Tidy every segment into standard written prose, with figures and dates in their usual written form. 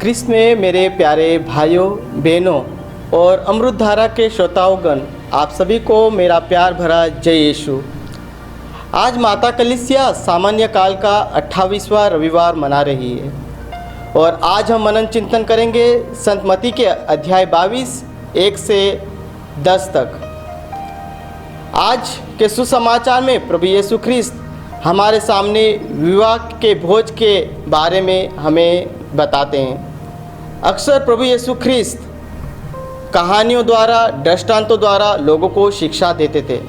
क्रिस्त में मेरे प्यारे भाइयों बहनों और अमृत धारा के श्रोताओगण, आप सभी को मेरा प्यार भरा जय यीशु। आज माता कलीसिया सामान्य काल का 28वां रविवार मना रही है और आज हम मनन चिंतन करेंगे संत मत्ती के अध्याय 22 1 से 10 तक। आज के सुसमाचार में प्रभु यीशु ख्रिस्त हमारे सामने विवाह के भोज के बारे में हमें बताते हैं। अक्सर प्रभु यीशु ख्रिस्त कहानियों द्वारा, दृष्टांतों द्वारा लोगों को शिक्षा देते थे।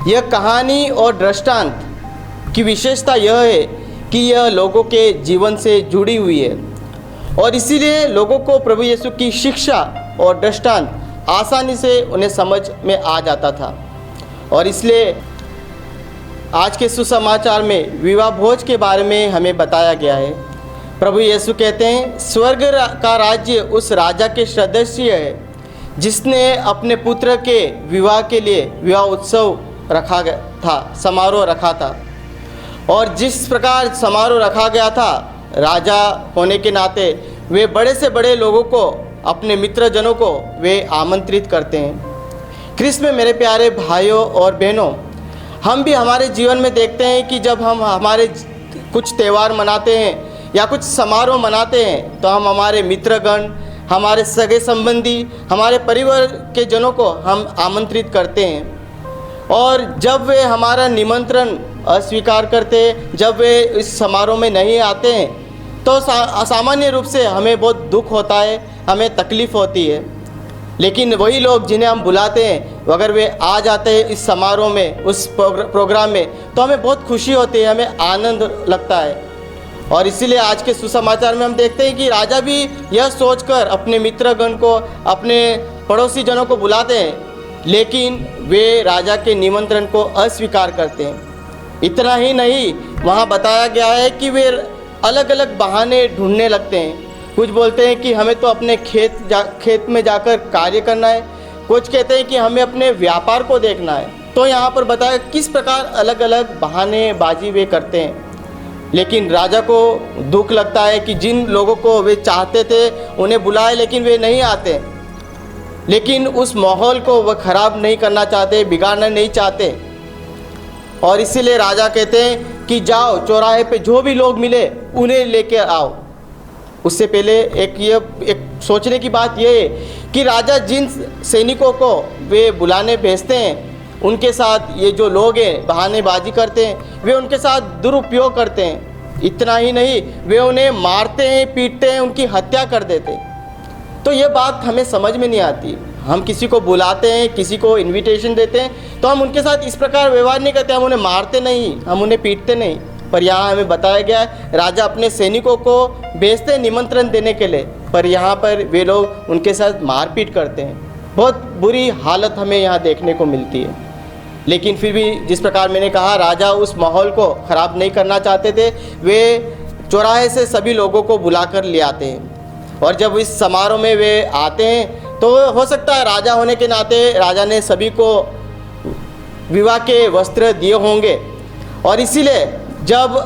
यह कहानी और दृष्टांत की विशेषता यह है कि यह लोगों के जीवन से जुड़ी हुई है और इसीलिए लोगों को प्रभु यीशु की शिक्षा और दृष्टांत आसानी से उन्हें समझ में आ जाता था। और इसलिए आज के सुसमाचार में विवाह भोज के बारे में हमें बताया गया है। प्रभु यीशु कहते हैं, स्वर्ग का राज्य उस राजा के सदस्य है जिसने अपने पुत्र के विवाह के लिए विवाह उत्सव रखा गया था, समारोह रखा था। और जिस प्रकार समारोह रखा गया था, राजा होने के नाते वे बड़े से बड़े लोगों को, अपने मित्रजनों को वे आमंत्रित करते हैं। ख्रिस्त में मेरे प्यारे भाइयों और बहनों, हम भी हमारे जीवन में देखते हैं कि जब हम हमारे कुछ त्यौहार मनाते हैं या कुछ समारोह मनाते हैं तो हम हमारे मित्रगण, हमारे सगे संबंधी, हमारे परिवार के जनों को हम आमंत्रित करते हैं। और जब वे हमारा निमंत्रण अस्वीकार करते, जब वे इस समारोह में नहीं आते हैं तो सामान्य रूप से हमें बहुत दुख होता है, हमें तकलीफ़ होती है। लेकिन वही लोग जिन्हें हम बुलाते हैं, अगर वे आ जाते हैं इस समारोह में, उस प्रोग्राम में, तो हमें बहुत खुशी होती है, हमें आनंद लगता है। और इसीलिए आज के सुसमाचार में हम देखते हैं कि राजा भी यह सोचकर अपने मित्रगण को, अपने पड़ोसी जनों को बुलाते हैं, लेकिन वे राजा के निमंत्रण को अस्वीकार करते हैं। इतना ही नहीं, वहाँ बताया गया है कि वे अलग अलग बहाने ढूंढने लगते हैं। कुछ बोलते हैं कि हमें तो अपने खेत में जाकर कार्य करना है, कुछ कहते हैं कि हमें अपने व्यापार को देखना है। तो यहाँ पर बताया किस प्रकार अलग अलग बहानेबाजी वे करते हैं। लेकिन राजा को दुख लगता है कि जिन लोगों को वे चाहते थे उन्हें बुलाए, लेकिन वे नहीं आते। लेकिन उस माहौल को वह ख़राब नहीं करना चाहते, बिगाड़ना नहीं चाहते। और इसीलिए राजा कहते हैं कि जाओ, चौराहे पे जो भी लोग मिले उन्हें लेकर आओ। उससे पहले एक सोचने की बात यह है कि राजा जिन सैनिकों को वे बुलाने भेजते हैं, उनके साथ ये जो लोग हैं बहानेबाजी करते हैं, वे उनके साथ दुरुपयोग करते हैं। इतना ही नहीं, वे उन्हें मारते हैं, पीटते हैं, उनकी हत्या कर देते हैं। तो ये बात हमें समझ में नहीं आती। हम किसी को बुलाते हैं, किसी को इनविटेशन देते हैं, तो हम उनके साथ इस प्रकार व्यवहार नहीं करते। हम उन्हें मारते नहीं, हम उन्हें पीटते नहीं। पर यहाँ हमें बताया गया है, राजा अपने सैनिकों को भेजते हैं निमंत्रण देने के लिए, पर यहाँ पर वे लोग उनके साथ मारपीट करते हैं। बहुत बुरी हालत हमें यहाँ देखने को मिलती है। लेकिन फिर भी जिस प्रकार मैंने कहा, राजा उस माहौल को ख़राब नहीं करना चाहते थे। वे चौराहे से सभी लोगों को बुलाकर ले आते हैं और जब इस समारोह में वे आते हैं तो हो सकता है राजा होने के नाते राजा ने सभी को विवाह के वस्त्र दिए होंगे। और इसीलिए जब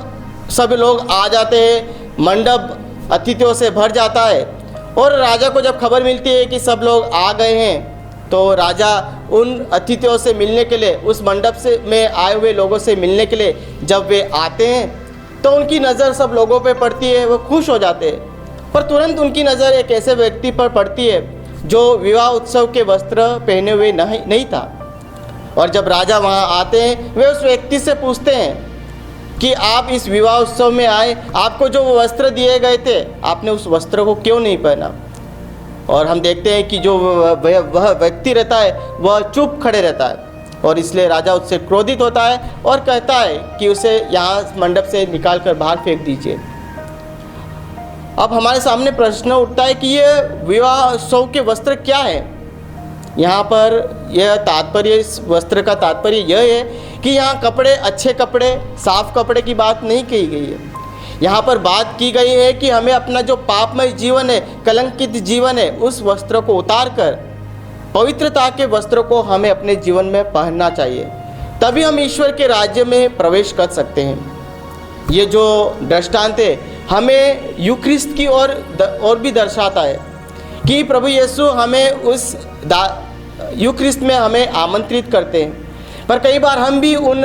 सब लोग आ जाते हैं, मंडप अतिथियों से भर जाता है और राजा को जब खबर मिलती है कि सब लोग आ गए हैं, तो राजा उन अतिथियों से मिलने के लिए, उस मंडप से में आए हुए लोगों से मिलने के लिए जब वे आते हैं तो उनकी नज़र सब लोगों पे पड़ती है, वो खुश हो जाते हैं। पर तुरंत उनकी नज़र एक ऐसे व्यक्ति पर पड़ती है जो विवाह उत्सव के वस्त्र पहने हुए नहीं था। और जब राजा वहाँ आते हैं, वे उस व्यक्ति से पूछते हैं कि आप इस विवाह उत्सव में आए, आपको जो वो वस्त्र दिए गए थे, आपने उस वस्त्र को क्यों नहीं पहना? और हम देखते हैं कि जो वह व्यक्ति रहता है वह चुप खड़े रहता है। और इसलिए राजा उससे क्रोधित होता है और कहता है कि उसे यहाँ मंडप से निकाल कर बाहर फेंक दीजिए। अब हमारे सामने प्रश्न उठता है कि ये विवाह उत्सव के वस्त्र क्या है? यहाँ पर यह तात्पर्य, इस वस्त्र का तात्पर्य यह है कि यहाँ कपड़े, अच्छे कपड़े, साफ कपड़े की बात नहीं कही गई है। यहाँ पर बात की गई है कि हमें अपना जो पापमय जीवन है, कलंकित जीवन है, उस वस्त्र को उतार कर पवित्रता के वस्त्रों को हमें अपने जीवन में पहनना चाहिए। तभी हम ईश्वर के राज्य में प्रवेश कर सकते हैं। ये जो दृष्टांत है हमें यूक्रिस्त की और भी दर्शाता है कि प्रभु यीशु हमें उस यूक्रिस्त में हमें आमंत्रित करते हैं। पर कई बार हम भी उन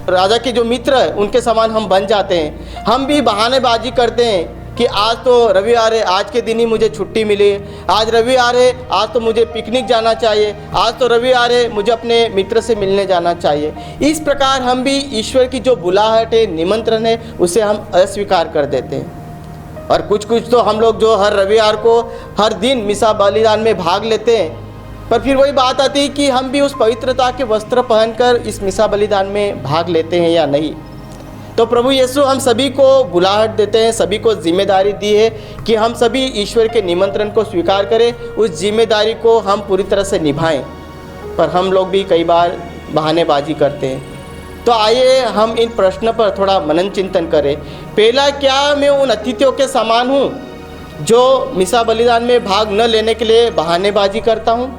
राजा के जो मित्र हैं उनके समान हम बन जाते हैं। हम भी बहानेबाजी करते हैं कि आज तो रविवार है, आज के दिन ही मुझे छुट्टी मिली, आज रविवार है, आज तो मुझे पिकनिक जाना चाहिए, आज तो रविवार है, मुझे अपने मित्र से मिलने जाना चाहिए। इस प्रकार हम भी ईश्वर की जो बुलाहट है, निमंत्रण है, उसे हम अस्वीकार कर देते हैं। और कुछ तो हम लोग जो हर रविवार को हर दिन मिसा बलिदान में भाग लेते हैं, पर फिर वही बात आती है कि हम भी उस पवित्रता के वस्त्र पहनकर इस मिसा बलिदान में भाग लेते हैं या नहीं। तो प्रभु यीशु हम सभी को बुलाहट देते हैं, सभी को जिम्मेदारी दी है कि हम सभी ईश्वर के निमंत्रण को स्वीकार करें, उस जिम्मेदारी को हम पूरी तरह से निभाएं। पर हम लोग भी कई बार बहानेबाजी करते हैं। तो आइए हम इन प्रश्नों पर थोड़ा मनन चिंतन करें। पहला, क्या मैं उन अतिथियों के समान हूँ जो मिसा बलिदान में भाग न लेने के लिए बहानेबाजी करता हूँ?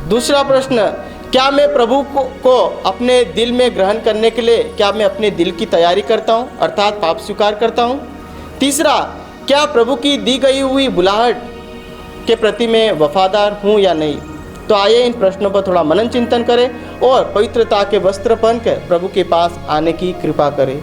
दूसरा प्रश्न, क्या मैं प्रभु को अपने दिल में ग्रहण करने के लिए क्या मैं अपने दिल की तैयारी करता हूँ, अर्थात पाप स्वीकार करता हूँ? तीसरा, क्या प्रभु की दी गई हुई बुलाहट के प्रति मैं वफादार हूँ या नहीं? तो आइए इन प्रश्नों पर थोड़ा मनन चिंतन करें और पवित्रता के वस्त्र पहनकर प्रभु के पास आने की कृपा करें।